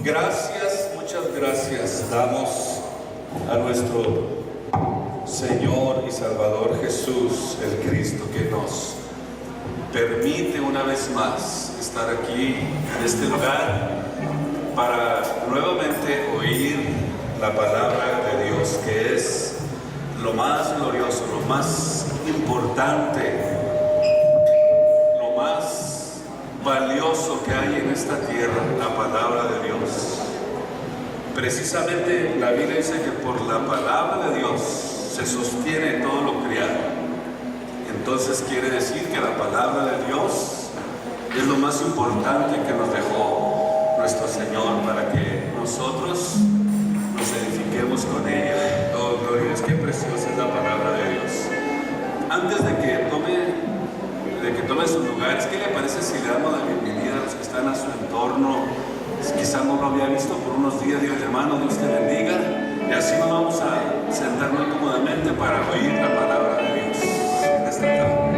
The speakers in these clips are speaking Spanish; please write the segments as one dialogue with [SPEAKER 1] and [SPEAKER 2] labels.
[SPEAKER 1] Gracias, muchas gracias damos a nuestro Señor y Salvador Jesús, el Cristo, que nos permite una vez más estar aquí en este lugar para nuevamente oír la palabra de Dios, que es lo más glorioso, lo más importante, lo más valioso que hay en esta tierra, la palabra de Dios. Precisamente la Biblia dice que por la palabra de Dios se sostiene todo lo creado. Entonces quiere decir que la palabra de Dios es lo más importante que nos dejó nuestro Señor para que nosotros nos edifiquemos con ella. Oh, gloria a Dios, qué preciosa es la palabra de Dios. Antes de que tome sus lugares, ¿qué le parece si le damos la bienvenida a los que están a su entorno? Quizás no lo había visto por unos días. Dios, hermano, Dios te bendiga. Y así nos vamos a sentar muy cómodamente para oír la palabra de Dios en esta tarde.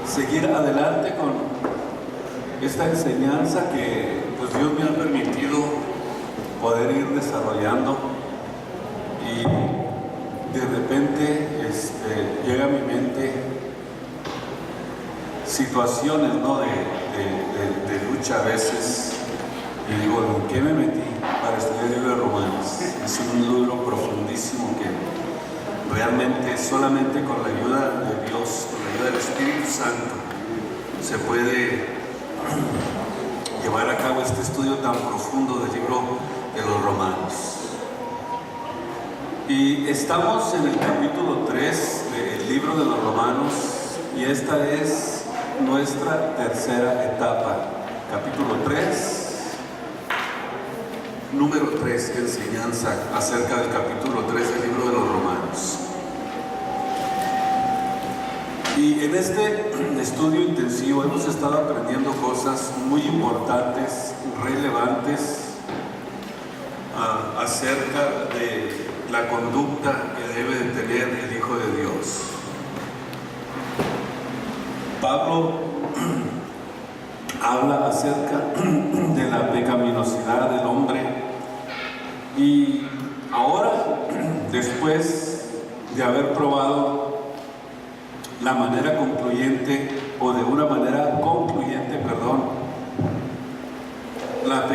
[SPEAKER 1] Seguir adelante con esta enseñanza que pues Dios me ha permitido poder ir desarrollando, y de repente llega a mi mente situaciones, ¿no? de lucha a veces, y digo, ¿en qué me metí para estudiar el libro de Romanos? Es un libro profundísimo que realmente solamente con la ayuda de Dios, con la ayuda del Espíritu Santo, se puede llevar a cabo este estudio tan profundo del libro de los Romanos. Y estamos en el capítulo 3 del libro de los Romanos, y esta es nuestra tercera etapa. Capítulo 3, número 3, enseñanza acerca del capítulo 3 del libro de los Romanos. Y en este estudio intensivo hemos estado aprendiendo cosas muy importantes, relevantes, acerca de la conducta que debe de tener el Hijo de Dios. Pablo habla acerca de la pecaminosidad del hombre, y ahora, después de haber probado la manera concluyente, o de una manera concluyente, la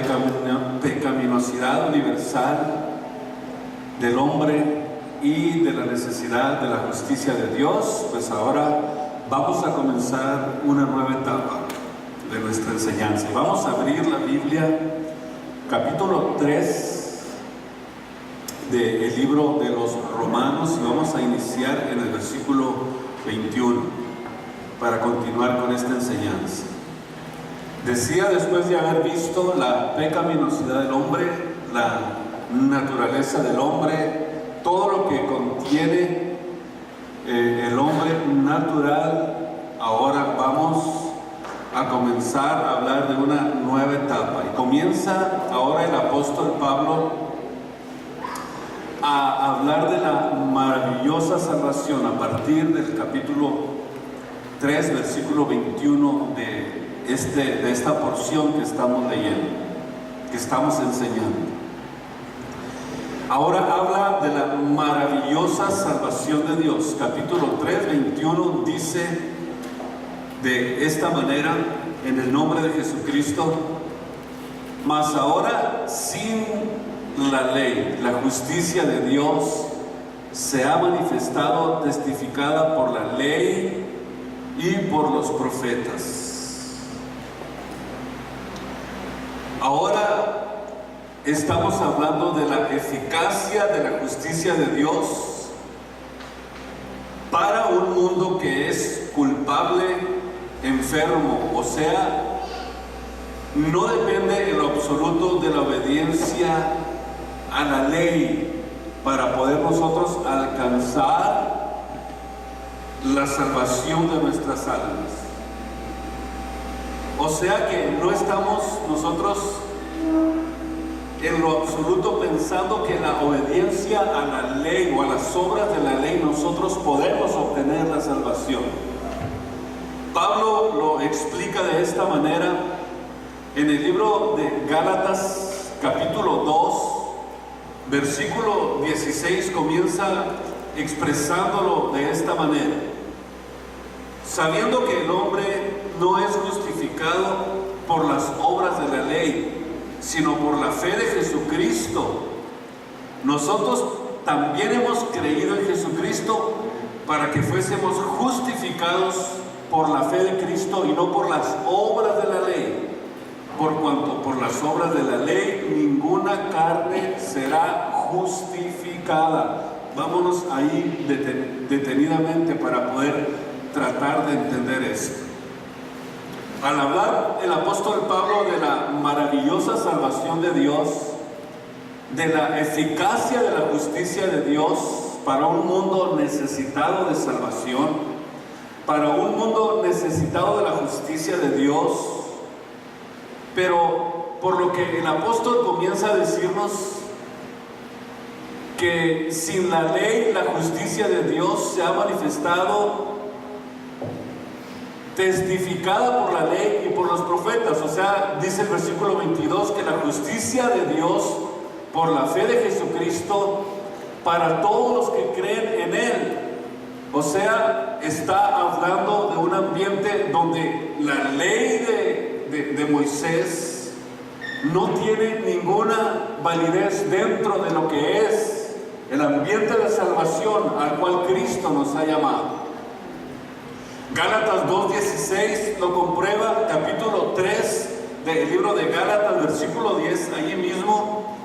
[SPEAKER 1] pecaminosidad universal del hombre y de la necesidad de la justicia de Dios, pues ahora vamos a comenzar una nueva etapa de nuestra enseñanza. Vamos a abrir la Biblia, capítulo 3 del libro de los Romanos, y vamos a iniciar en el versículo 21 para continuar con esta enseñanza. Decía, después de haber visto la pecaminosidad del hombre, la naturaleza del hombre, todo lo que contiene el hombre natural, ahora vamos a comenzar a hablar de una nueva etapa. Y comienza ahora el apóstol Pablo a hablar de la maravillosa salvación a partir del capítulo 3, versículo 21 de esta porción que estamos leyendo, que estamos enseñando. Ahora habla de la maravillosa salvación de Dios. Capítulo 3, 21 dice de esta manera, en el nombre de Jesucristo: mas ahora sin la ley, la justicia de Dios se ha manifestado, testificada por la ley y por los profetas. Ahora estamos hablando de la eficacia de la justicia de Dios para un mundo que es culpable, enfermo, o sea, no depende en lo absoluto de la obediencia a la ley para poder nosotros alcanzar la salvación de nuestras almas. O sea que no estamos nosotros en lo absoluto pensando que la obediencia a la ley o a las obras de la ley nosotros podemos obtener la salvación. Pablo lo explica de esta manera en el libro de Gálatas capítulo 2, versículo 16, comienza expresándolo de esta manera: sabiendo que el hombre no es justificado por las obras de la ley, sino por la fe de Jesucristo. Nosotros también hemos creído en Jesucristo para que fuésemos justificados por la fe de Cristo y no por las obras de la ley, por cuanto por las obras de la ley ninguna carne será justificada. Vámonos ahí detenidamente para poder tratar de entender esto. Al hablar el apóstol Pablo de la maravillosa salvación de Dios, de la eficacia de la justicia de Dios para un mundo necesitado de salvación, para un mundo necesitado de la justicia de Dios, pero por lo que el apóstol comienza a decirnos que sin la ley la justicia de Dios se ha manifestado, testificada por la ley y por los profetas. O sea, dice el versículo 22 que la justicia de Dios por la fe de Jesucristo para todos los que creen en Él. O sea, está hablando de un ambiente donde la ley de Moisés no tiene ninguna validez dentro de lo que es el ambiente de salvación al cual Cristo nos ha llamado. Gálatas 2:16 lo comprueba, capítulo 3 del libro de Gálatas, versículo 10, allí mismo: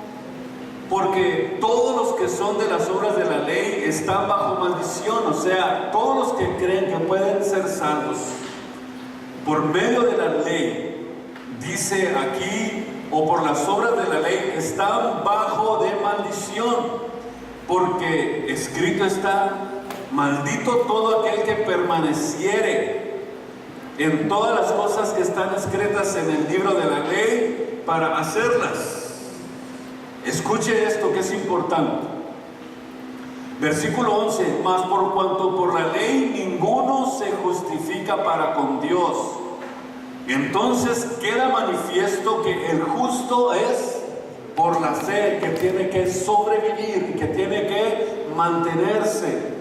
[SPEAKER 1] porque todos los que son de las obras de la ley están bajo maldición. O sea, todos los que creen que pueden ser salvos por medio de la ley, dice aquí, o por las obras de la ley, están bajo de maldición, porque escrito está: maldito todo aquel que permaneciere en todas las cosas que están escritas en el libro de la ley para hacerlas. Escuche esto que es importante. Versículo 11: mas por cuanto por la ley ninguno se justifica para con Dios, entonces queda manifiesto que el justo es por la fe, que tiene que sobrevivir, que tiene que mantenerse.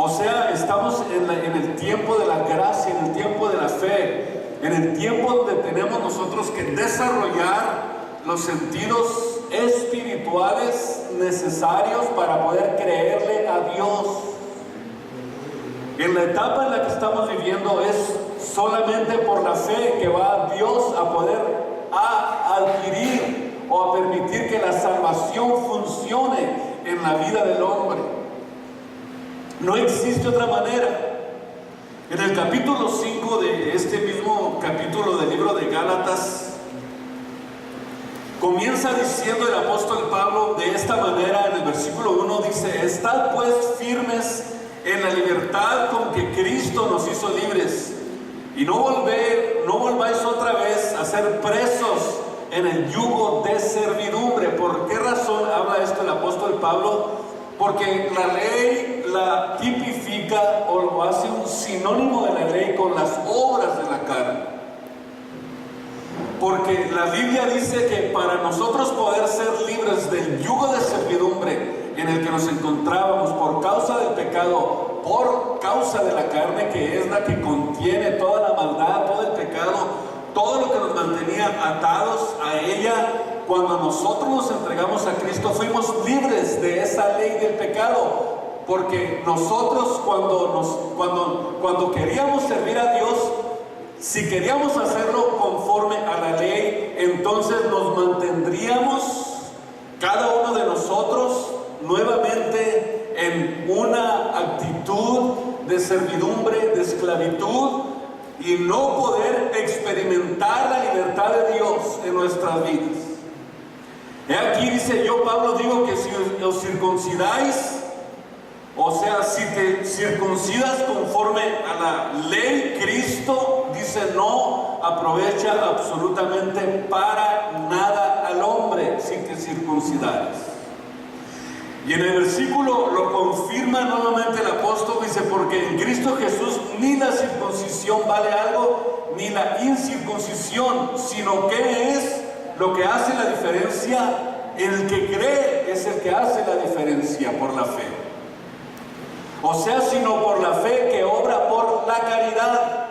[SPEAKER 1] O sea, estamos en el tiempo de la gracia, en el tiempo de la fe, en el tiempo donde tenemos nosotros que desarrollar los sentidos espirituales necesarios para poder creerle a Dios. En la etapa en la que estamos viviendo es solamente por la fe que va Dios a poder adquirir o a permitir que la salvación funcione en la vida del hombre. No existe otra manera. En el capítulo 5 de este mismo capítulo del libro de Gálatas, comienza diciendo el apóstol Pablo de esta manera. En el versículo 1 dice: estad pues firmes en la libertad con que Cristo nos hizo libres, y no volváis otra vez a ser presos en el yugo de servidumbre. ¿Por qué razón habla esto el apóstol Pablo? Porque la ley la tipifica o hace un sinónimo de la ley con las obras de la carne. Porque la Biblia dice que para nosotros poder ser libres del yugo de servidumbre en el que nos encontrábamos por causa del pecado, por causa de la carne, que es la que contiene toda la maldad, todo el pecado, todo lo que nos mantenía atados a ella, cuando nosotros nos entregamos a Cristo fuimos libres de esa ley del pecado. Porque nosotros cuando queríamos servir a Dios, si queríamos hacerlo conforme a la ley, entonces nos mantendríamos cada uno de nosotros nuevamente en una actitud de servidumbre, de esclavitud, y no poder experimentar la libertad de Dios en nuestras vidas. He aquí, dice yo, Pablo, digo que si os circuncidáis, o sea, si te circuncidas conforme a la ley, Cristo dice no aprovecha absolutamente para nada al hombre si te circuncidares. Y en el versículo lo confirma nuevamente el apóstol, dice, porque en Cristo Jesús ni la circuncisión vale algo, ni la incircuncisión, sino que es lo que hace la diferencia. El que cree es el que hace la diferencia por la fe. O sea, sino por la fe que obra por la caridad.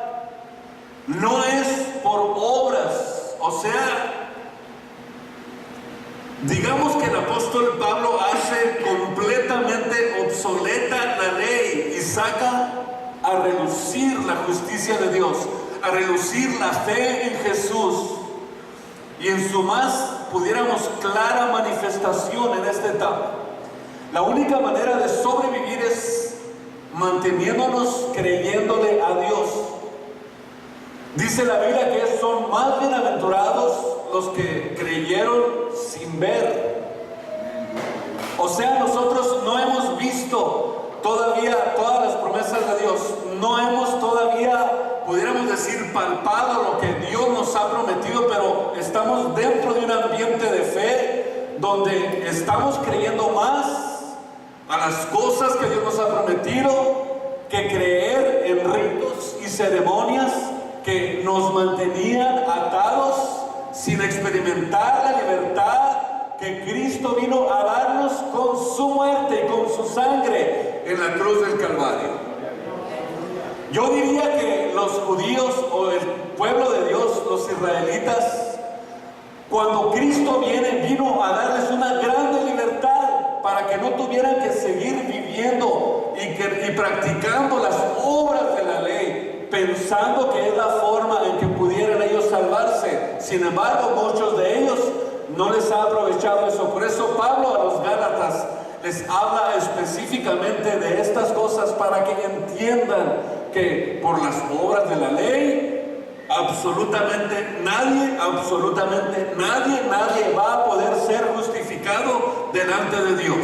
[SPEAKER 1] No es por obras. O sea, digamos que el apóstol Pablo hace completamente obsoleta la ley y saca a relucir la justicia de Dios, a relucir la fe en Jesús, y en su más, pudiéramos, clara manifestación en esta etapa. La única manera de sobrevivir es manteniéndonos creyéndole a Dios. Dice la Biblia que son más bienaventurados los que creyeron sin ver. O sea, nosotros no hemos visto todavía todas las promesas de Dios. No hemos todavía, pudiéramos decir, palpado lo que Dios nos ha prometido, pero estamos dentro de un ambiente de fe donde estamos creyendo más a las cosas que Dios nos ha prometido que creer en ritos y ceremonias que nos mantenían atados sin experimentar la libertad que Cristo vino a darnos con su muerte y con su sangre en la cruz del Calvario. Yo diría que los judíos o el pueblo de Dios, los israelitas, cuando Cristo vino a darles una grande libertad para que no tuvieran que seguir viviendo y practicando las obras de la ley, pensando que es la forma en que pudieran ellos salvarse. Sin embargo, muchos de ellos no les ha aprovechado eso. Por eso Pablo a los Gálatas les habla específicamente de estas cosas para que entiendan que por las obras de la ley absolutamente nadie va a poder ser justificado delante de Dios.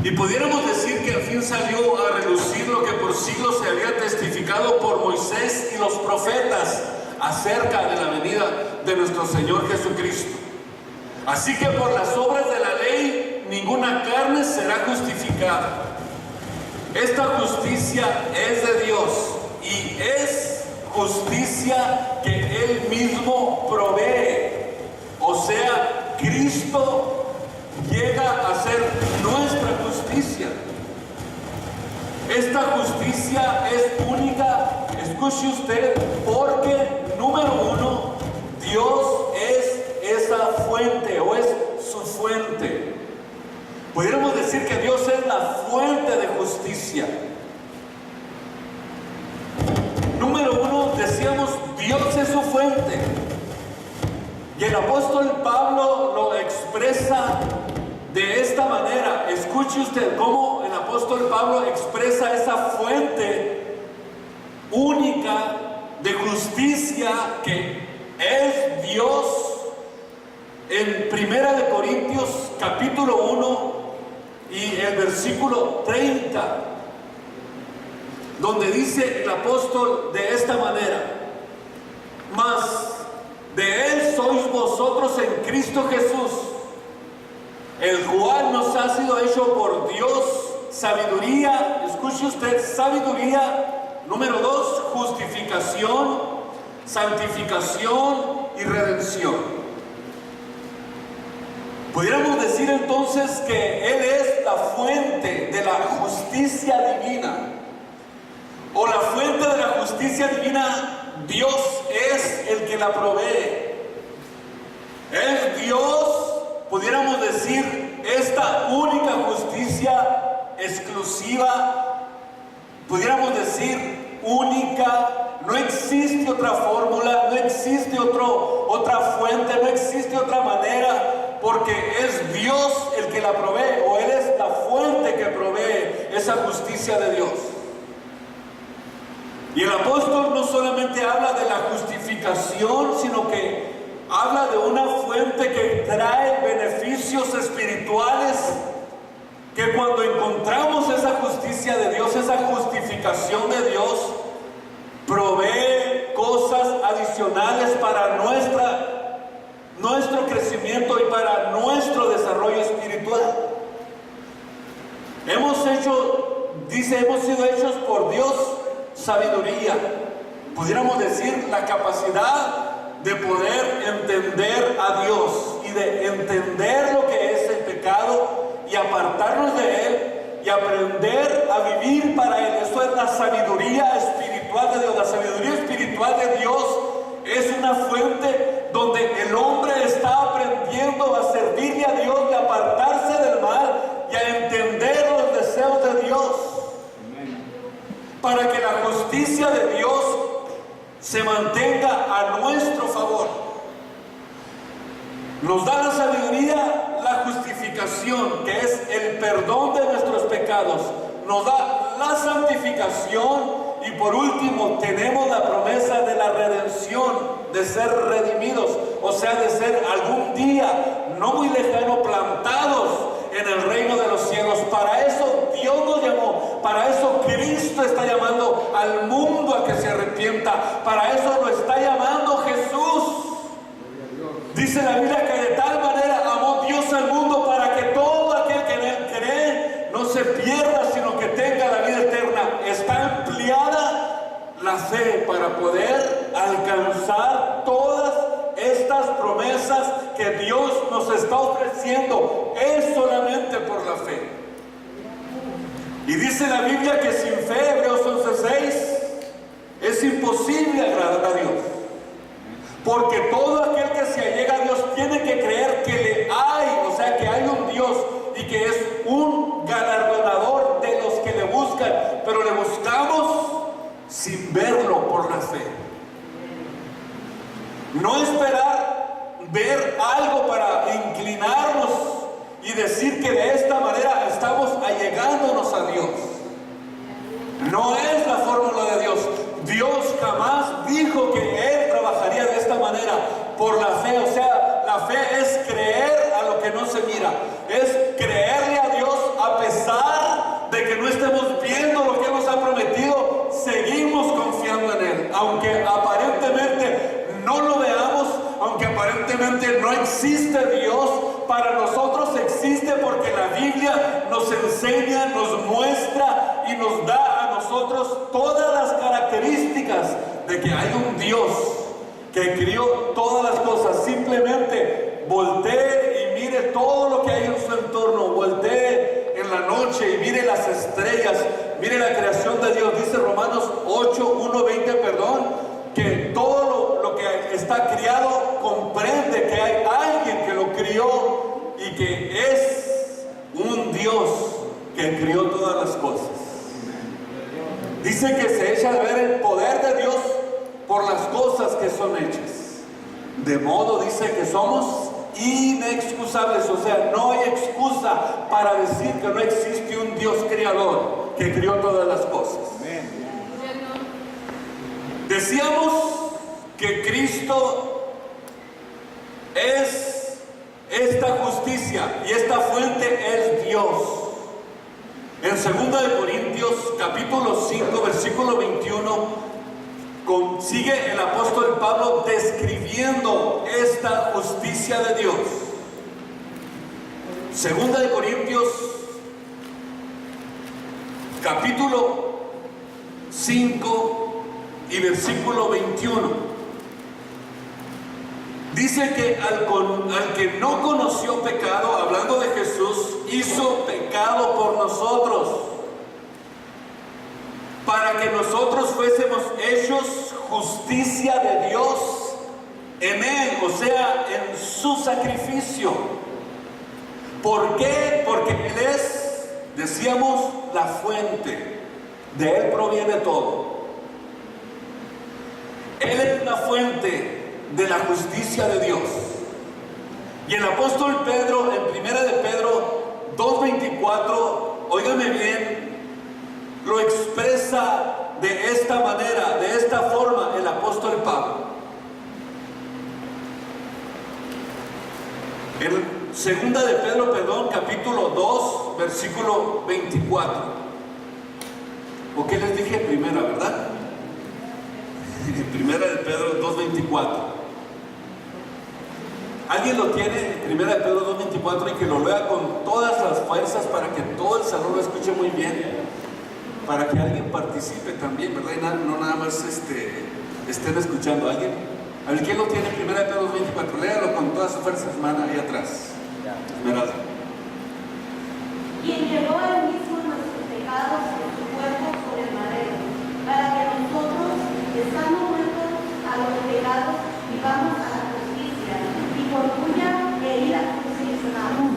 [SPEAKER 1] Y pudiéramos decir que al fin salió a relucir lo que por siglos se había testificado por Moisés y los profetas acerca de la venida de nuestro Señor Jesucristo. Así que por las obras de la ley ninguna carne será justificada. Esta justicia es de Dios y es justicia que Él mismo provee. O sea, Cristo llega a ser nuestra justicia. Esta justicia es única, escuche usted, porque número uno, Dios es esa fuente o es su fuente. Pudiéramos decir que Dios es la fuente de justicia. Número uno, decíamos, Dios es su fuente. Y el apóstol Pablo lo expresa de esta manera. Escuche usted cómo el apóstol Pablo expresa esa fuente única de justicia que es Dios en 1 Corintios capítulo 1 y el versículo 30, donde dice el apóstol de esta manera: mas de Él sois vosotros en Cristo Jesús, el cual nos ha sido hecho por Dios sabiduría, escuche usted, sabiduría, número 2, justificación, santificación y redención. Pudiéramos decir entonces que Él es la fuente de la justicia divina, o la fuente de la justicia divina. Dios es el que la provee. Es Dios, pudiéramos decir, esta única justicia exclusiva, pudiéramos decir, única, no existe otra fórmula, no existe otra fuente, no existe otra manera, porque es Dios el que la provee, o Él es la fuente que provee esa justicia de Dios. Y el apóstol no solamente habla de la justificación, sino que habla de una fuente que trae beneficios espirituales, que cuando encontramos esa justicia de Dios, esa justificación de Dios, provee cosas adicionales para nuestro crecimiento y para nuestro desarrollo espiritual. Hemos sido hechos por Dios sabiduría, pudiéramos decir la capacidad de poder entender a Dios y de entender lo que es el pecado y apartarnos de Él y aprender a vivir para Él. Eso es la sabiduría espiritual de Dios. La sabiduría espiritual de Dios es una fuente donde el hombre está aprendiendo a servirle a Dios y a apartarse del mal y a entender los deseos de Dios, para que la justicia de Dios se mantenga a nuestro favor. Nos da la sabiduría, la justificación, que es el perdón de nuestros pecados. Nos da la santificación y por último tenemos la promesa de la redención, de ser redimidos, o sea, de ser algún día, no muy lejano, plantados en el reino de los cielos. Para eso Dios nos llamó, para eso Cristo está llamando al mundo a que se arrepienta, para eso lo está llamando Jesús. Dice la Biblia que de tal manera amó Dios al mundo para que todo aquel que en Él cree no se pierda, sino que tenga la vida eterna. Está empleada la fe para poder alcanzar todas estas promesas que Dios nos está ofreciendo. Es solamente por la fe. Y dice la Biblia que sin fe, Hebreos 11:6, es imposible agradar a Dios. Porque todo aquel que se allega a Dios tiene que creer que le hay, o sea, que hay un Dios y que es un galardonador de los que le buscan, pero le buscamos sin verlo por la fe. No esperar ver algo para inclinarnos y decir que de esta manera estamos allegándonos a Dios. No es la fórmula de Dios. Dios jamás dijo que Él trabajaría de esta manera, por la fe. O sea, la fe es creer a lo que no se mira, es creerle a Dios a pesar de que no estemos viendo lo que Él nos ha prometido. Seguimos confiando en Él, aunque aparentemente no lo veamos, aunque aparentemente no existe Dios. Para nosotros existe, porque la Biblia nos enseña, nos muestra y nos da a nosotros todas las características de que hay un Dios que crió todas las cosas. Simplemente voltee y mire todo lo que hay en su entorno, voltee en la noche y mire las estrellas, mire la creación de Dios. Dice Romanos 8:20, que todo lo que está criado comprende que hay alguien que lo crió y que es un Dios que crió todas las cosas. Dice que se echa de ver el poder de Dios por las cosas que son hechas. De modo, dice, que somos inexcusables. O sea, no hay excusa para decir que no existe un Dios creador que crió todas las cosas. Decíamos que Cristo es esta justicia y esta fuente es Dios. En 2 Corintios capítulo 5 versículo 21 sigue el apóstol Pablo describiendo esta justicia de Dios. 2 Corintios capítulo 5 y versículo 21 dice que al que no conoció pecado, hablando de Jesús, hizo pecado por nosotros, para que nosotros fuésemos hechos justicia de Dios en Él, o sea, en su sacrificio. ¿Por qué? Porque Él es, decíamos, la fuente. De Él proviene todo. Él es la fuente de la justicia de Dios. Y el apóstol Pedro, en primera de Pedro 2:24, óigame bien, lo expresa de esta manera, de esta forma, el apóstol Pablo. En segunda de Pedro, capítulo 2, versículo 24. ¿O qué les dije? Primera, ¿verdad? Primera de Pedro 2:24. ¿Alguien lo tiene? Primera de Pedro 2:24, y que lo lea con todas las fuerzas para que todo el salón lo escuche muy bien, para que alguien participe también, ¿verdad? Y no nada más estén escuchando a alguien. A ver, ¿quién lo tiene? Primera de Pedro 2:24. Léalo con todas sus fuerzas, hermana, ahí atrás. Esmeralda.
[SPEAKER 2] Quien llevó él mismo nuestros pecados en su cuerpo sobre el madero, para que nosotros, estando muertos a los pecados, vivamos a la justicia, y por cuya herida crucificamos.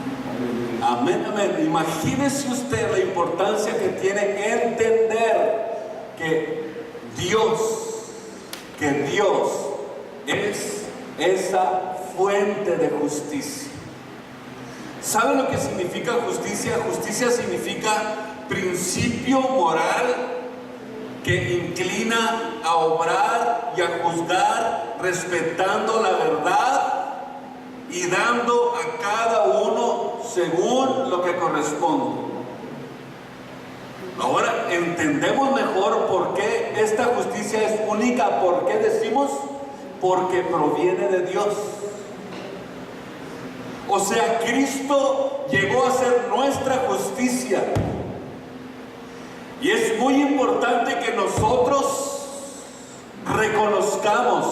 [SPEAKER 1] Amén, amén. Imagínese usted la importancia que tiene entender que Dios es esa fuente de justicia. ¿Sabe lo que significa justicia? Justicia significa principio moral que inclina a obrar y a juzgar respetando la verdad y dando a cada uno según lo que corresponde. Ahora entendemos mejor por qué esta justicia es única. ¿Por qué decimos? Porque proviene de Dios. O sea, Cristo llegó a ser nuestra justicia. Y es muy importante que nosotros reconozcamos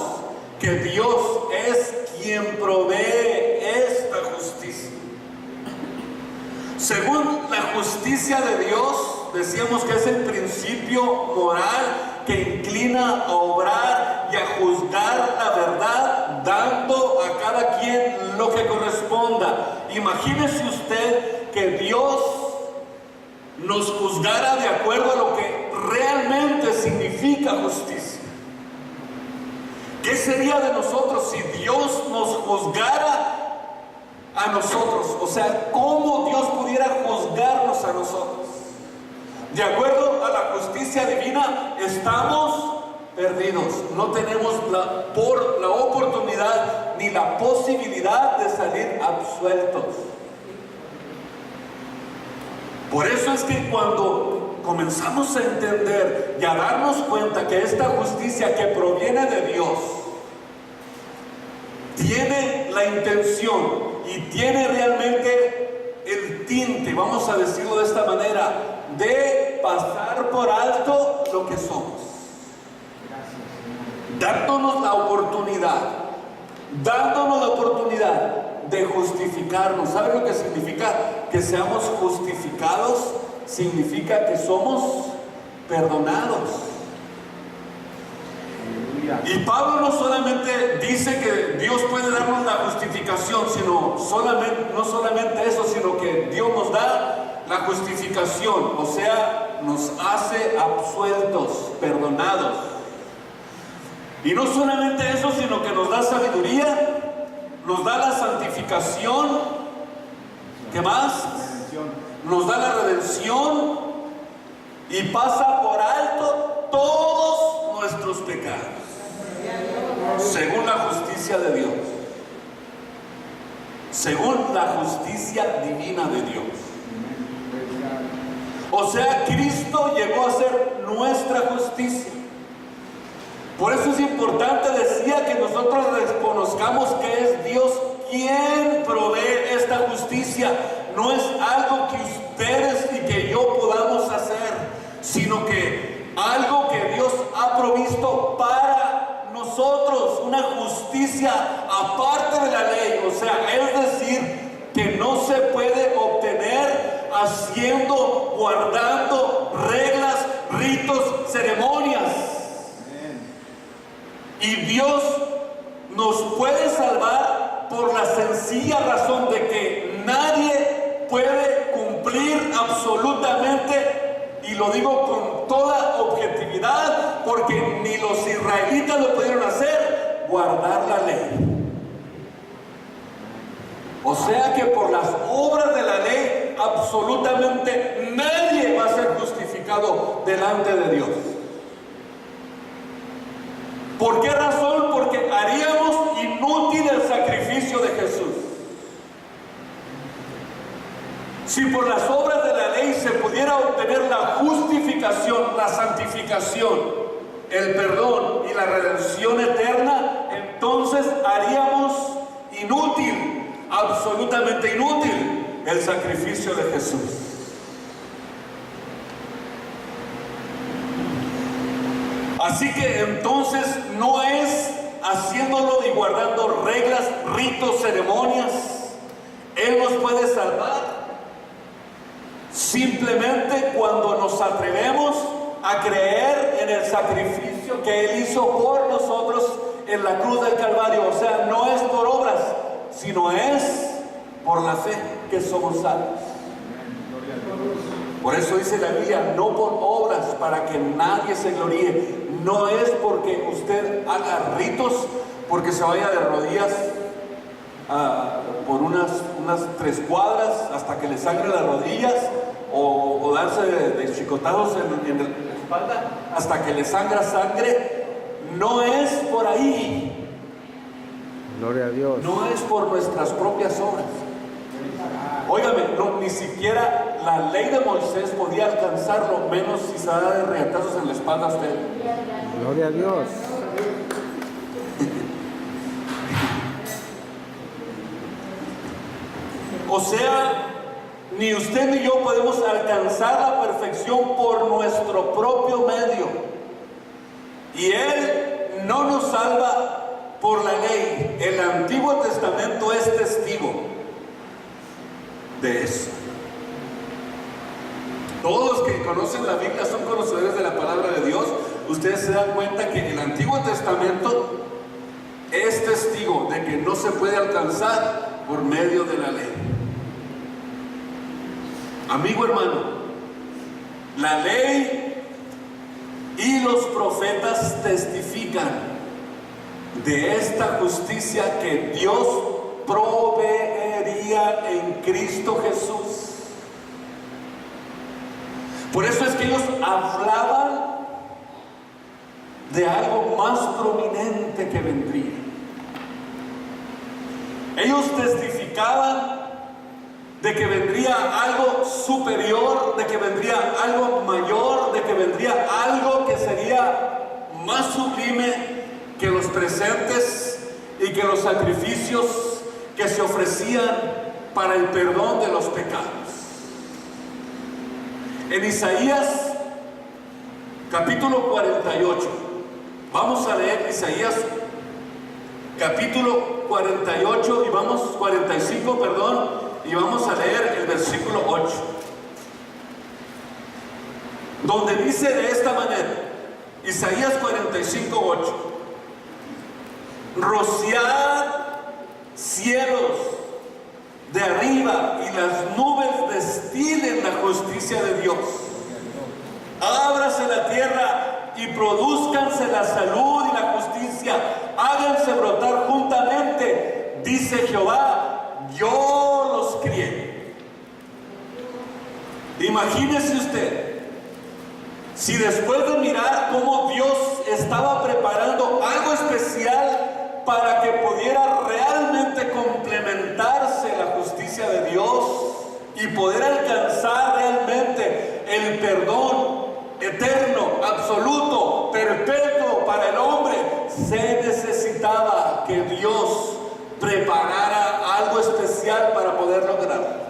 [SPEAKER 1] que Dios es quien provee esta justicia. Según la justicia de Dios, decíamos que es el principio moral que inclina a obrar y a juzgar la verdad, dando a cada quien lo que corresponda. Imagínese usted que Dios nos juzgara de acuerdo a lo que realmente significa justicia. ¿Qué sería de nosotros si Dios nos juzgara a nosotros? O sea, ¿cómo Dios pudiera juzgarnos a nosotros? De acuerdo a la justicia divina, estamos perdidos. No tenemos la oportunidad ni la posibilidad de salir absueltos. Por eso es que cuando comenzamos a entender y a darnos cuenta que esta justicia que proviene de Dios tiene la intención y tiene realmente el tinte, vamos a decirlo de esta manera, de pasar por alto lo que somos, dándonos la oportunidad de justificarnos. ¿Sabe lo que significa que seamos justificados? Significa que somos perdonados. Y Pablo no solamente dice que Dios puede darnos la justificación, no solamente eso, sino que Dios nos da la justificación, o sea, nos hace absueltos, perdonados. Y no solamente eso, sino que nos da sabiduría, nos da la santificación. ¿Qué más? Nos da la redención y pasa por alto todos nuestros pecados, según la justicia de Dios, según la justicia divina de Dios. O sea, Cristo llegó a ser nuestra justicia. Por eso es importante, decía, que nosotros reconozcamos que es Dios quien provee esta justicia. No es algo que ustedes y que yo podamos hacer, sino que algo que Dios ha provisto para nosotros, una justicia aparte de la ley. O sea, es decir, que no se puede obtener guardando reglas, ritos, ceremonias. Y Dios nos puede salvar por la sencilla razón de que nadie puede cumplir absolutamente y lo digo con toda objetividad, porque ni los israelitas lo pudieron hacer, guardar la ley. O sea que por las obras de la ley, absolutamente nadie va a ser justificado delante de Dios. ¿Por qué razón? Porque haríamos inútil el sacrificio de Jesús. Si por las obras de la ley se pudiera obtener la justificación, la santificación, el perdón y la redención eterna, entonces haríamos inútil, absolutamente inútil, el sacrificio de Jesús. Así que entonces no es haciéndolo y guardando reglas, ritos, ceremonias, Él nos puede salvar. Simplemente cuando nos atrevemos a creer en el sacrificio que Él hizo por nosotros en la cruz del Calvario. O sea, no es por obras, sino es por la fe que somos salvos. Por eso dice la Biblia, no por obras para que nadie se gloríe. No es porque usted haga ritos, porque se vaya de rodillas por unas 3 cuadras hasta que le sangre las rodillas, o darse de chicotados en la espalda hasta que le sangra sangre. No es por ahí.
[SPEAKER 3] Gloria a Dios.
[SPEAKER 1] No es por nuestras propias obras. Óigame, no, ni siquiera la ley de Moisés podía alcanzarlo, menos si se da de reatazos en la espalda a usted.
[SPEAKER 3] Gloria a Dios.
[SPEAKER 1] O sea, ni usted ni yo podemos alcanzar la perfección por nuestro propio medio. Y Él no nos salva por la ley. El Antiguo Testamento es testigo de eso. Todos los que conocen la Biblia son conocedores de la palabra de Dios. Ustedes se dan cuenta que el Antiguo Testamento es testigo de que no se puede alcanzar por medio de la ley. Amigo hermano, la ley y los profetas testifican de esta justicia que Dios proveería en Cristo Jesús. Por eso es que ellos hablaban de algo más prominente que vendría. Ellos testificaban de que vendría algo superior, de que vendría algo mayor, de que vendría algo que sería más sublime que los presentes y que los sacrificios que se ofrecían para el perdón de los pecados. En Isaías capítulo 48, vamos a leer Isaías capítulo 48 y 45, perdón. Y vamos a leer el versículo 8, donde dice de esta manera, Isaías 45, 8: rociad cielos de arriba y las nubes destilen la justicia de Dios. Ábrase la tierra y produzcanse la salud y la justicia. Háganse brotar juntamente, dice Jehová. Yo los crié. Imagínese usted, si después de mirar cómo Dios estaba preparando algo especial para que pudiera realmente complementarse la justicia de Dios y poder alcanzar realmente el perdón eterno, absoluto, perpetuo para el hombre, se necesitaba que Dios preparara algo especial para poder lograrlo.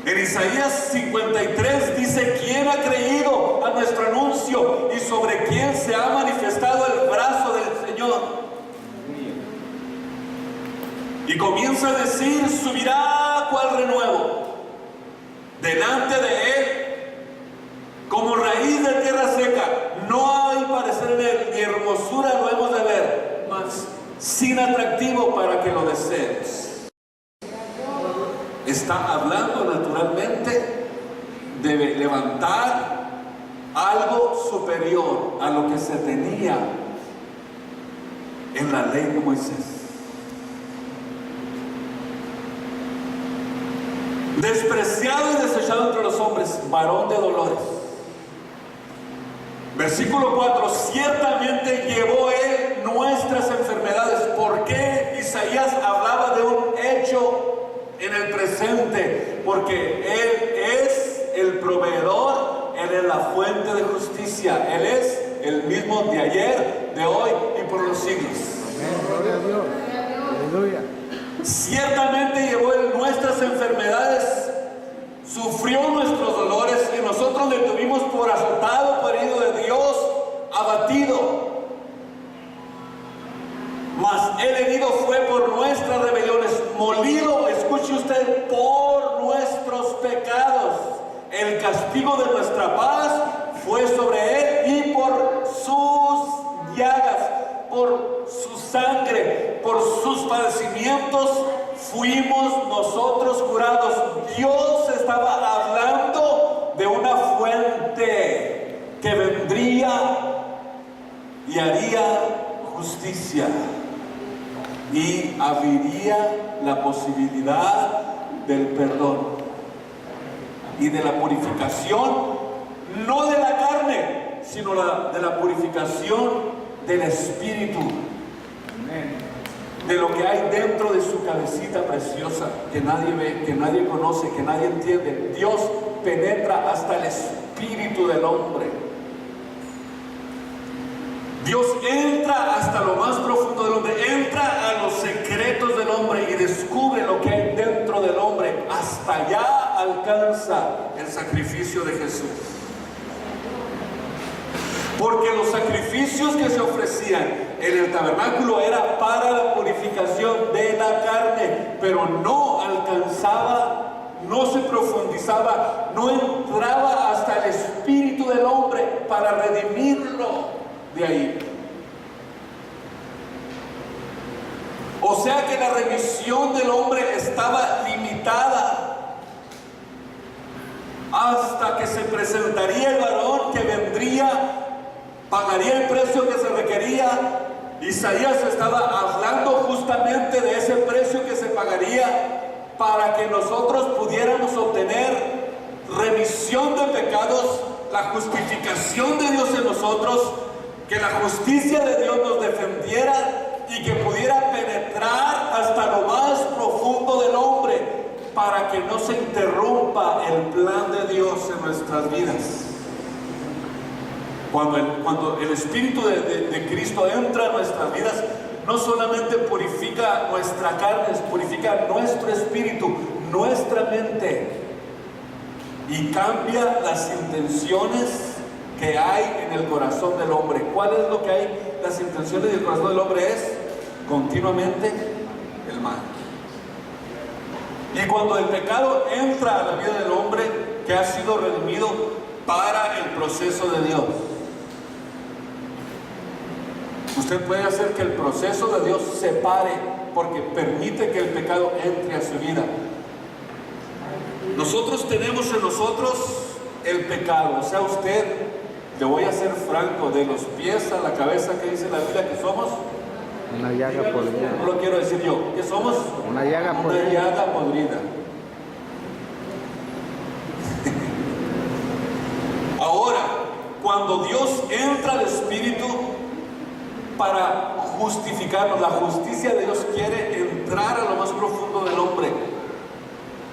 [SPEAKER 1] En Isaías 53 dice: ¿quién ha creído a nuestro anuncio y sobre quién se ha manifestado el brazo del Señor? Y comienza a decir: subirá cual renuevo delante de Él, como raíz de tierra seca. No hay parecer en Él, ni hermosura lo hemos de ver, mas sin atractivo para que lo desees. Está hablando naturalmente de levantar algo superior a lo que se tenía en la ley de Moisés. Despreciado y desechado entre los hombres, varón de dolores. Versículo 4, ciertamente llevó él nuestras enfermedades. ¿Por qué Isaías hablaba de un hecho en el presente? Porque él es el proveedor, él es la fuente de justicia, él es el mismo de ayer, de hoy y por los siglos.
[SPEAKER 3] Amén. Gloria a Dios. Aleluya.
[SPEAKER 1] Ciertamente llevó él nuestras enfermedades, sufrió nuestros dolores, y nosotros le tuvimos por azotado, por herido de Dios, abatido. Mas el herido fue por nuestras rebeliones, molido, escuche usted, por nuestros pecados. El castigo de nuestra paz fue sobre él, y por sus llagas, por su sangre, por sus padecimientos, fuimos nosotros curados. Dios estaba hablando de una fuente que vendría y haría justicia, y abriría la posibilidad del perdón y de la purificación, no de la carne, sino de la purificación del espíritu.
[SPEAKER 3] Amén.
[SPEAKER 1] De lo que hay dentro de su cabecita preciosa, que nadie ve, que nadie conoce, que nadie entiende. Dios penetra hasta el espíritu del hombre. Dios entra hasta lo más profundo del hombre, entra a los secretos del hombre y descubre lo que hay dentro del hombre. Hasta allá alcanza el sacrificio de Jesús. Porque los sacrificios que se ofrecían en el tabernáculo era para la purificación de la carne, pero no alcanzaba, no se profundizaba, no entraba hasta el espíritu del hombre para redimirlo de ahí. O sea que la remisión del hombre estaba limitada hasta que se presentaría el varón que vendría, pagaría el precio que se requería. Isaías estaba hablando justamente de ese precio que se pagaría para que nosotros pudiéramos obtener remisión de pecados, la justificación de Dios en nosotros, que la justicia de Dios nos defendiera y que pudiera penetrar hasta lo más profundo del hombre para que no se interrumpa el plan de Dios en nuestras vidas. Cuando el Espíritu de Cristo entra en nuestras vidas, no solamente purifica nuestra carne, purifica nuestro espíritu, nuestra mente, y cambia las intenciones que hay en el corazón del hombre. ¿Cuál es lo que hay? Las intenciones del corazón del hombre es continuamente el mal. Y cuando el pecado entra a la vida del hombre que ha sido redimido para el proceso de Dios, usted puede hacer que el proceso de Dios se pare porque permite que el pecado entre a su vida. Nosotros tenemos en nosotros el pecado. O sea, usted, le voy a ser franco, de los pies a la cabeza, que dice la Biblia que somos
[SPEAKER 3] Una llaga podrida.
[SPEAKER 1] no lo quiero decir yo, que somos
[SPEAKER 3] Una llaga
[SPEAKER 1] una
[SPEAKER 3] podrida.
[SPEAKER 1] llaga podrida. Ahora, cuando Dios entra al Espíritu para justificarnos, la justicia de Dios quiere entrar a lo más profundo del hombre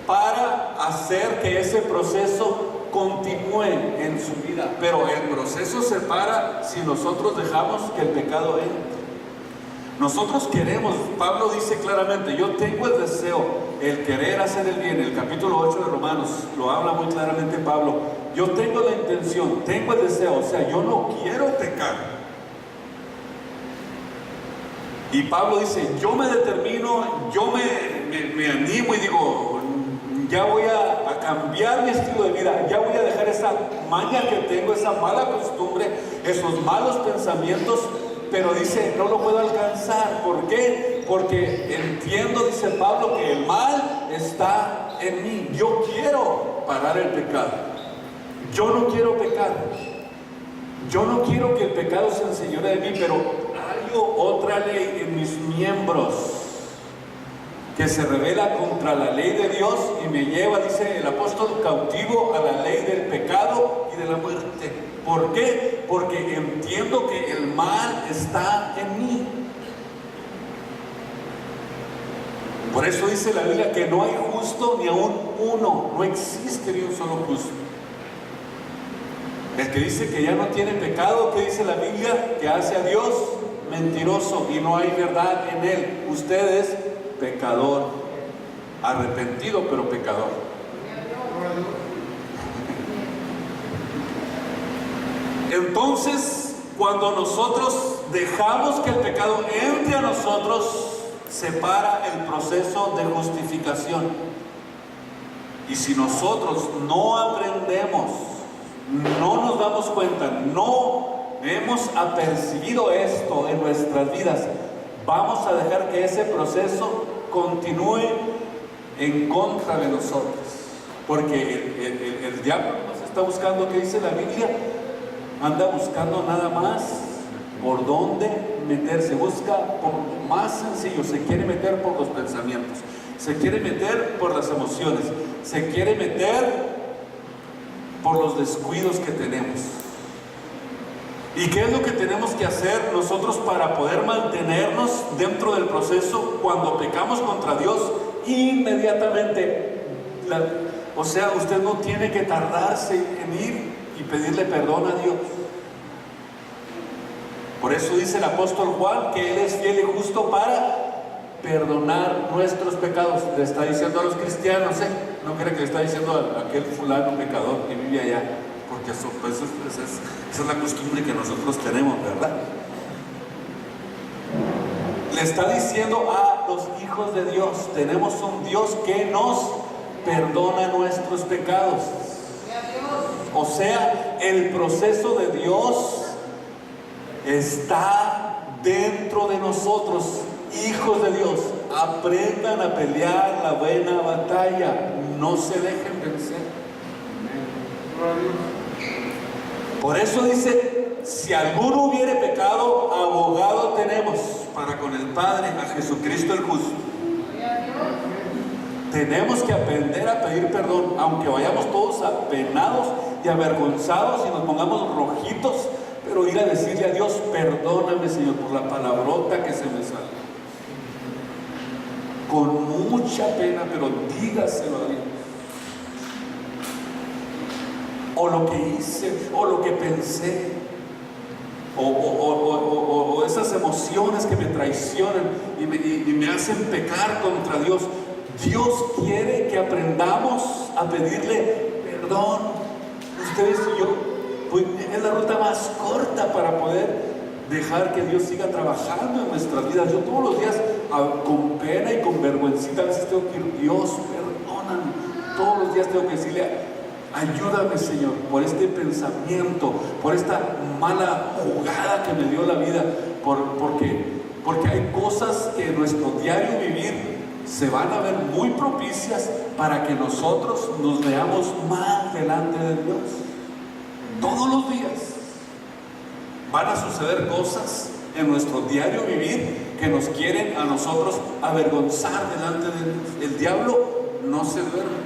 [SPEAKER 1] para hacer que ese proceso continúe en su vida. Pero el proceso se para si nosotros dejamos que el pecado entre. Nosotros queremos, Pablo dice claramente, yo tengo el deseo, el querer hacer el bien. El capítulo 8 de Romanos lo habla muy claramente Pablo. Yo tengo la intención, tengo el deseo, o sea, yo no quiero pecar. Y Pablo dice, yo me determino, yo me animo y digo, ya voy a cambiar mi estilo de vida, ya voy a dejar esa maña que tengo, esa mala costumbre, esos malos pensamientos. Pero dice, no lo puedo alcanzar. ¿Por qué? Porque entiendo, dice Pablo, que el mal está en mí. Yo quiero parar el pecado. yo no quiero pecar, yo no quiero que el pecado se enseñoree de mí, pero hay otra ley en mis miembros que se revela contra la ley de Dios y me lleva, dice el apóstol, cautivo a la ley del pecado y de la muerte. ¿Por qué? Porque entiendo que el mal está en mí. Por eso dice la Biblia que no hay justo ni aún uno, no existe ni un solo justo. El que dice que ya no tiene pecado, ¿qué dice la Biblia? Que hace a Dios mentiroso y no hay verdad en él. Usted es pecador, arrepentido pero pecador. Entonces, cuando nosotros dejamos que el pecado entre a nosotros, se para el proceso de justificación. Y si nosotros no aprendemos, no nos damos cuenta, no hemos apercibido esto en nuestras vidas, vamos a dejar que ese proceso continúe en contra de nosotros. Porque el diablo nos está buscando, ¿qué dice la Biblia? Anda buscando nada más por dónde meterse, busca por lo más sencillo, se quiere meter por los pensamientos, se quiere meter por las emociones, se quiere meter por los descuidos que tenemos. ¿Y qué es lo que tenemos que hacer nosotros para poder mantenernos dentro del proceso? Cuando pecamos contra Dios, inmediatamente, o sea, usted no tiene que tardarse en ir y pedirle perdón a Dios. Por eso dice el apóstol Juan que Él es fiel y justo para perdonar nuestros pecados. Le está diciendo a los cristianos, no cree que le está diciendo a aquel fulano pecador que vive allá, porque eso, pues, esa es la costumbre que nosotros tenemos, ¿verdad? Le está diciendo a los hijos de Dios, tenemos un Dios que nos perdona nuestros pecados. O sea, el proceso de Dios está dentro de nosotros, hijos de Dios. Aprendan a pelear la buena batalla, no se dejen vencer. Por eso dice, si alguno hubiere pecado, abogado tenemos para con el Padre, a Jesucristo el justo. Tenemos que aprender a pedir perdón, aunque vayamos todos apenados y avergonzados y nos pongamos rojitos, pero ir a decirle a Dios, perdóname, Señor, por la palabrota que se me sale. Con mucha pena, pero dígaselo a Dios. O lo que hice, o lo que pensé, o esas emociones que me traicionan y me hacen pecar contra Dios. Dios quiere que aprendamos a pedirle perdón. Ustedes y yo, pues, es la ruta más corta para poder dejar que Dios siga trabajando en nuestras vidas. Yo todos los días, con pena y con vergüencita, a veces tengo que ir, Dios, perdóname. Todos los días tengo que decirle, ayúdame, Señor, por este pensamiento, por esta mala jugada que me dio la vida, porque hay cosas que en nuestro diario vivir se van a ver muy propicias para que nosotros nos veamos más delante de Dios. Todos los días van a suceder cosas en nuestro diario vivir que nos quieren a nosotros avergonzar delante de Dios. El diablo no se duerme.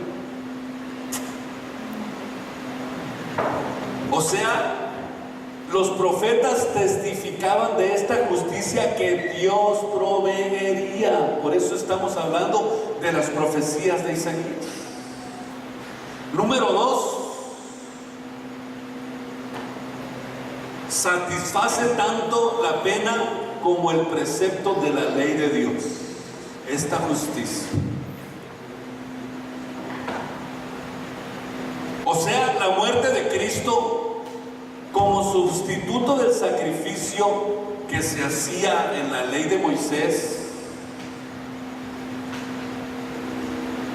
[SPEAKER 1] O sea, los profetas testificaban de esta justicia que Dios proveería. Por eso estamos hablando de las profecías de Isaías. Número 2, satisface tanto la pena como el precepto de la ley de Dios, esta justicia. O sea, la muerte de Cristo como sustituto del sacrificio que se hacía en la ley de Moisés,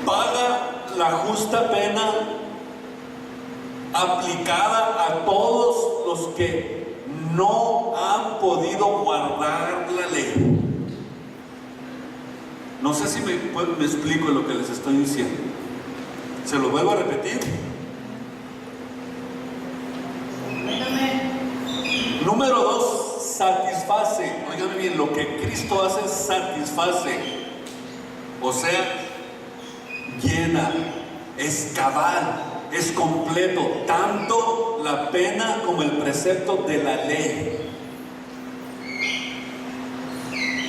[SPEAKER 1] paga la justa pena aplicada a todos los que no han podido guardar la ley. No sé si me explico lo que les estoy diciendo. Se lo vuelvo a repetir. Número 2, satisface. Oigan bien, lo que Cristo hace satisface. O sea, llena, es cabal, es completo, tanto la pena como el precepto de la ley.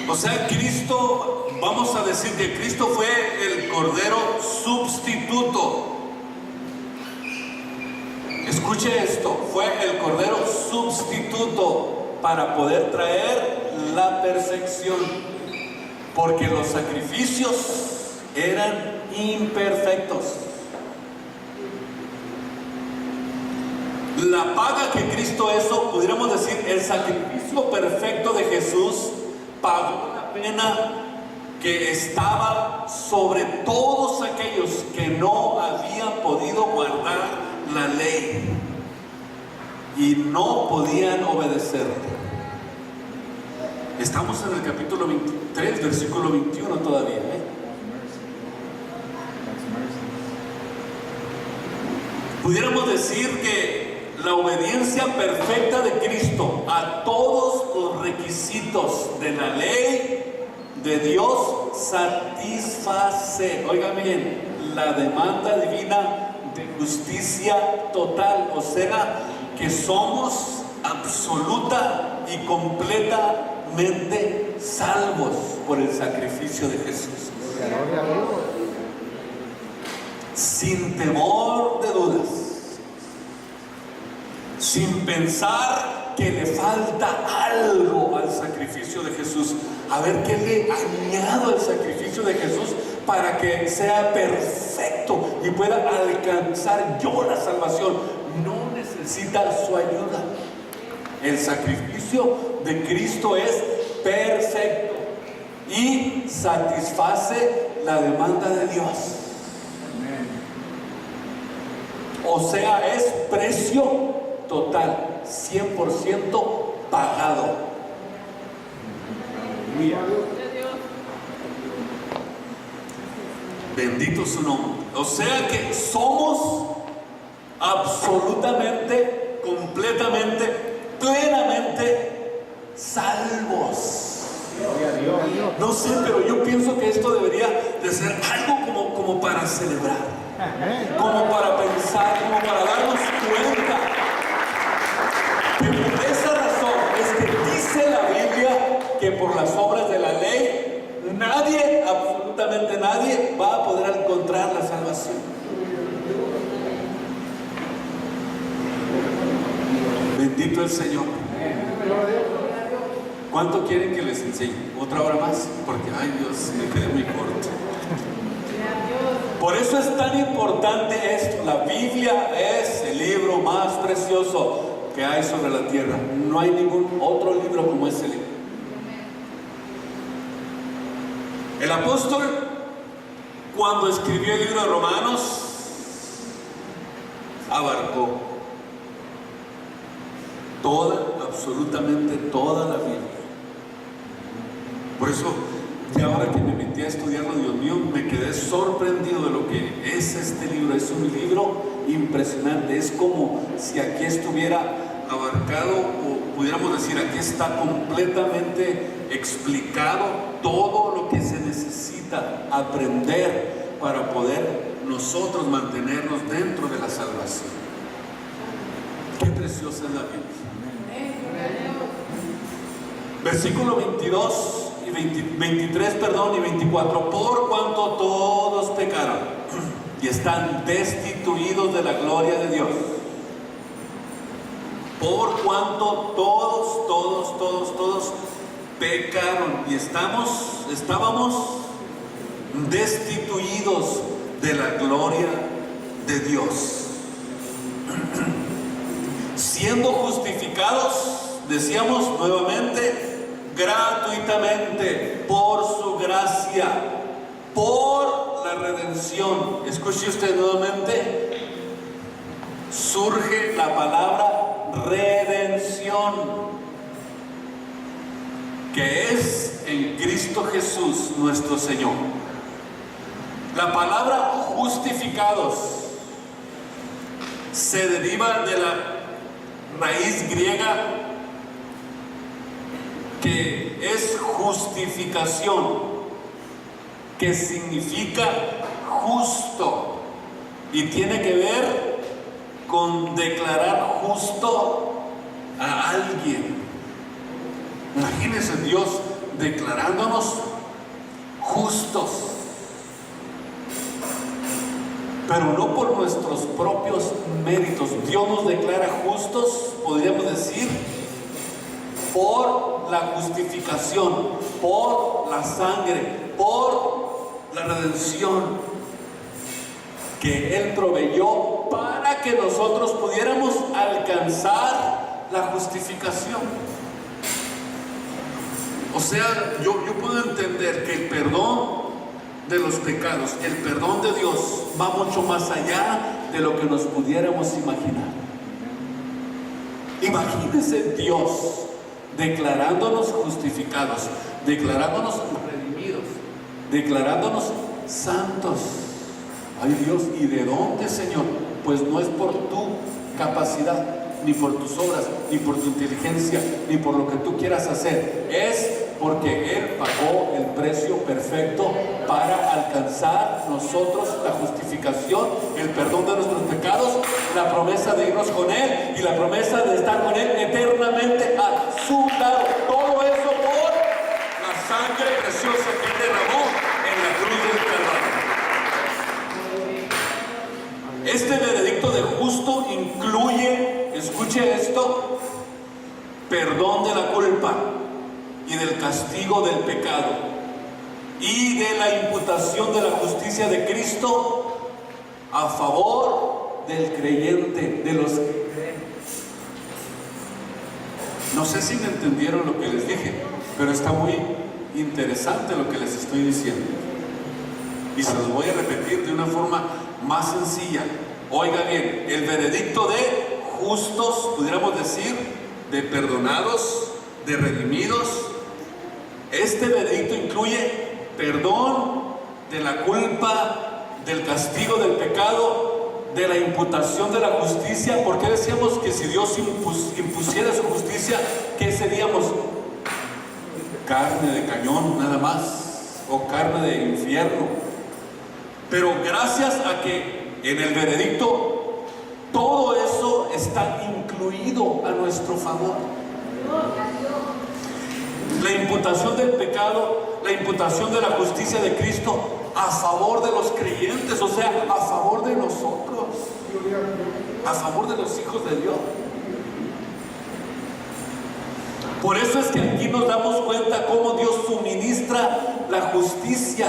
[SPEAKER 1] O sea, Cristo, vamos a decir que Cristo fue el Cordero sustituto. Escuche esto, fue el Cordero sustituto para poder traer la perfección, porque los sacrificios eran imperfectos. La paga que Cristo hizo, pudiéramos decir, el sacrificio perfecto de Jesús pagó la pena que estaba sobre todos aquellos que no habían podido guardar la ley y no podían obedecer. Estamos en el capítulo 23, versículo 21 todavía, Pudiéramos decir que la obediencia perfecta de Cristo a todos los requisitos de la ley de Dios satisface, oigan bien, la demanda divina de justicia total. O sea, que somos absoluta y completamente salvos por el sacrificio de Jesús.
[SPEAKER 3] Gloria a Dios.
[SPEAKER 1] Sin temor de dudas, sin pensar que le falta algo al sacrificio de Jesús, a ver qué le añado al sacrificio de Jesús para que sea perfecto y pueda alcanzar yo la salvación. No necesita su ayuda. El sacrificio de Cristo es perfecto y satisface la demanda de Dios. O sea, es precio total, 100% pagado. Bendito su nombre. O sea que somos absolutamente, completamente, plenamente salvos. No sé, pero yo pienso que esto debería de ser algo como para celebrar. Como para pensar, como para darnos cuenta que por esa razón es que dice la Biblia que por las obras de la ley nadie, absolutamente nadie, va a poder encontrar la salvación. Bendito el Señor. ¿Cuánto quieren que les enseñe? ¿Otra hora más? Porque, ay Dios, me quedé muy corto. Por eso es tan importante esto. La Biblia es el libro más precioso que hay sobre la tierra. No hay ningún otro libro como ese libro. El apóstol, cuando escribió el libro de Romanos, abarcó absolutamente toda la Biblia. Por eso, y ahora que me metí a estudiarlo, Dios mío, me quedé sorprendido de lo que es este libro. Es un libro impresionante. Es como si aquí estuviera abarcado, o pudiéramos decir, aquí está completamente explicado todo lo que se necesita aprender para poder nosotros mantenernos dentro de la salvación. Qué preciosa es la Biblia. Versículo 22 y 23, y 24. Por cuanto todos pecaron y están destituidos de la gloria de Dios. Por cuanto todos pecaron y estábamos destituidos de la gloria de Dios. Siendo justificados, decíamos nuevamente, gratuitamente, por su gracia, por la redención. Escuche usted nuevamente, surge la palabra redención, que es en Cristo Jesús nuestro Señor. La palabra justificados se deriva de la raíz griega que es justificación, que significa justo y tiene que ver con declarar justo a alguien. Imagínense Dios declarándonos justos, pero no por nuestros propios méritos. Dios nos declara justos, podríamos decir, por la justificación, por la sangre, por la redención que Él proveyó para que nosotros pudiéramos alcanzar la justificación. O sea, yo puedo entender que el perdón de los pecados, el perdón de Dios va mucho más allá de lo que nos pudiéramos imaginar. Imagínense Dios declarándonos justificados, declarándonos redimidos, declarándonos santos. Ay Dios, ¿y de dónde, Señor? Pues no es por tu capacidad, ni por tus obras, ni por tu inteligencia, ni por lo que tú quieras hacer. Es porque Él pagó el precio perfecto para alcanzar nosotros la justificación, el perdón de nuestros pecados, la promesa de irnos con Él y la promesa de estar con Él eternamente a su lado. Todo eso por la sangre preciosa que Él derramó en la cruz del Calvario. Este veredicto de justo incluye, escuche esto, perdón de la culpa y del castigo del pecado y de la imputación de la justicia de Cristo a favor del creyente, de los que creen. No sé si me entendieron lo que les dije, pero está muy interesante lo que les estoy diciendo y se los voy a repetir de una forma más sencilla. Oiga bien, el veredicto de justos, pudiéramos decir, de perdonados, de redimidos. Este veredicto incluye perdón de la culpa, del castigo del pecado, de la imputación de la justicia. ¿Por qué decíamos que si Dios impusiera su justicia, qué seríamos? Carne de cañón nada más, o carne de infierno. Pero gracias a que en el veredicto todo eso está incluido a nuestro favor. La imputación del pecado, la imputación de la justicia de Cristo a favor de los creyentes, o sea, a favor de nosotros, a favor de los hijos de Dios. Por eso es que aquí nos damos cuenta cómo Dios suministra la justicia.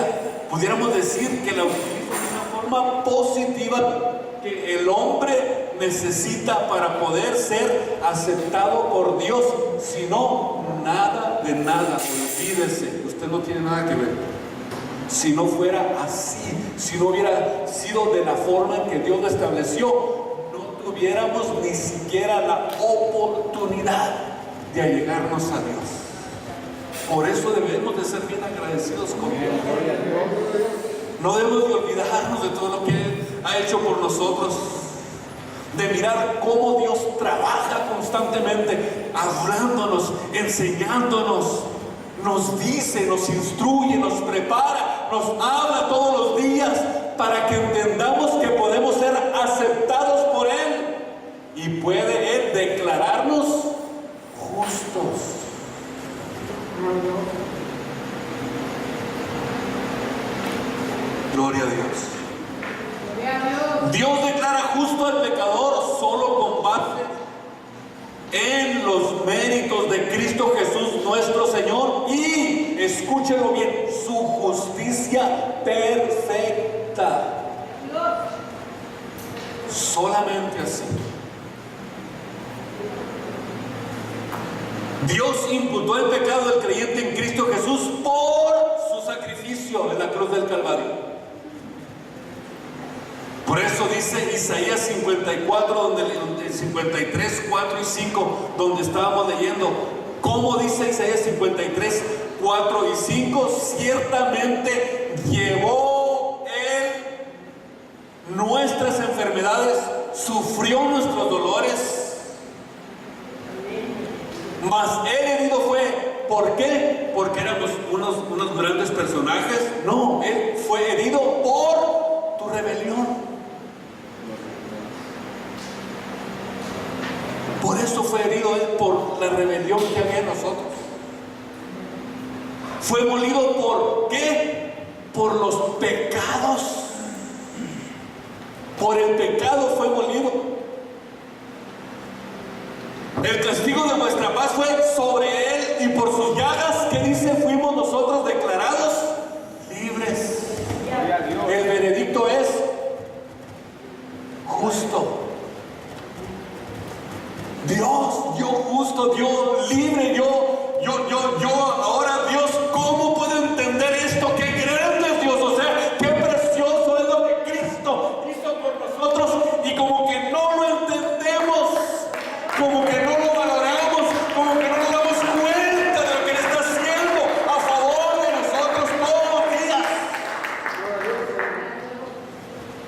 [SPEAKER 1] Pudiéramos decir que la utiliza de una forma positiva que el hombre necesita para poder ser aceptado por Dios. Si no, nada de nada, olvídese, usted no tiene nada que ver. Si no fuera así, si no hubiera sido de la forma en que Dios lo estableció, no tuviéramos ni siquiera la oportunidad de allegarnos a Dios. Por eso debemos de ser bien agradecidos con Dios. No debemos de olvidarnos de todo lo que Él ha hecho por nosotros, de mirar cómo Dios trabaja constantemente, hablándonos, enseñándonos, nos dice, nos instruye, nos prepara, nos habla todos los días para que entendamos que podemos ser aceptados por Él y puede Él declararnos justos. Gloria a Dios. Dios declara justo al pecador solo con base en los méritos de Cristo Jesús nuestro Señor y, escúchelo bien, su justicia perfecta. Solamente así. Dios imputó el pecado del creyente en Cristo Jesús por su sacrificio en la cruz del Calvario. Por eso dice Isaías 54, 53, 4 y 5, donde estábamos leyendo. ¿Cómo dice Isaías 53, 4 y 5? Ciertamente llevó Él nuestras enfermedades, sufrió nuestros dolores, mas Él herido fue ¿por qué? Porque éramos unos grandes personajes. No, Él fue herido por tu rebelión. Por eso fue herido Él, por la rebelión que había en nosotros. Fue molido ¿por qué? Por los pecados. Por el pecado fue molido. El castigo de vuestra paz fue sobre Él, y por sus llagas, ¿qué dice? Fuimos nosotros declarados libres. El veredicto es justo. Dios dio justo, dio libre. Ahora Dios, ¿cómo puedo entender esto? ¡Qué grande es Dios! O sea, qué precioso es lo que Cristo hizo por nosotros, y como que no lo entendemos, como que no lo valoramos, como que no nos damos cuenta de lo que Él está haciendo a favor de nosotros todos los días.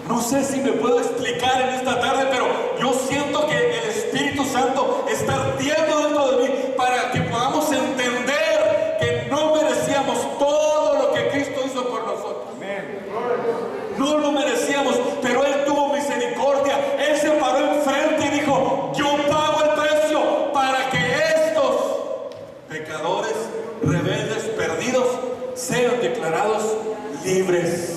[SPEAKER 1] No sé si me puedo explicar en esta tarde, pero yo siento que el Espíritu Santo está ardiendo dentro de mí para que podamos entender que no merecíamos todo lo que Cristo hizo por nosotros. No lo merecíamos, pero Él tuvo misericordia. Él se paró enfrente y dijo: yo pago el precio para que estos pecadores, rebeldes, perdidos, sean declarados libres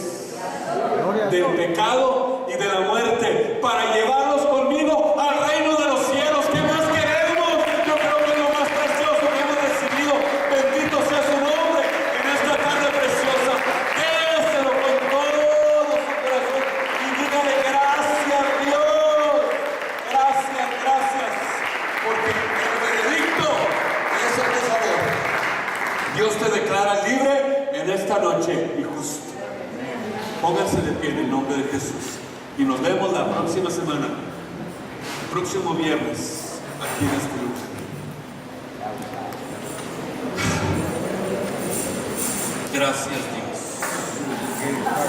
[SPEAKER 1] del pecado y de la muerte, para llevarlos conmigo al reino de los cielos. ¿Qué más queremos? Yo creo que es lo más precioso que hemos recibido. Bendito sea su nombre en esta tarde preciosa. Déselo con todo su corazón y dígale: gracias, Dios. Gracias, porque el veredicto es el de favor. Dios te declara libre en esta noche y justo. Pónganse de pie en el nombre de Jesús. Y nos vemos la próxima semana, el próximo viernes, aquí en este lugar. Gracias, Dios.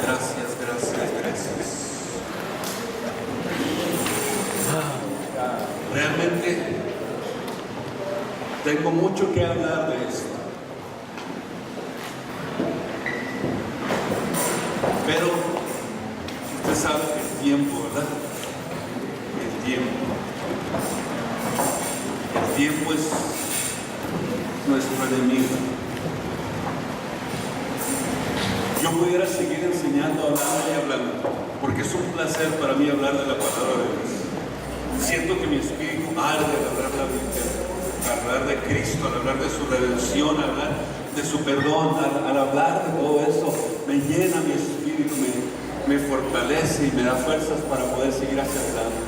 [SPEAKER 1] Gracias. Realmente tengo mucho que hablar de esto. Pero usted sabe que el tiempo, ¿verdad? El tiempo es nuestro enemigo. Yo pudiera seguir enseñando, hablando, porque es un placer para mí hablar de la palabra de Dios. Siento que mi espíritu arde al hablar la Biblia, al hablar de Cristo, al hablar de su redención, al hablar de su perdón, al hablar de todo eso. Me llena mi espíritu, me fortalece y me da fuerzas para poder seguir hacia adelante.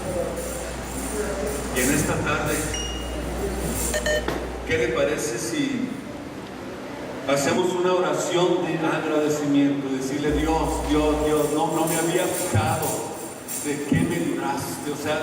[SPEAKER 1] Y en esta tarde, ¿qué le parece si hacemos una oración de agradecimiento? Decirle: Dios, no me había fijado de qué me libraste. O sea,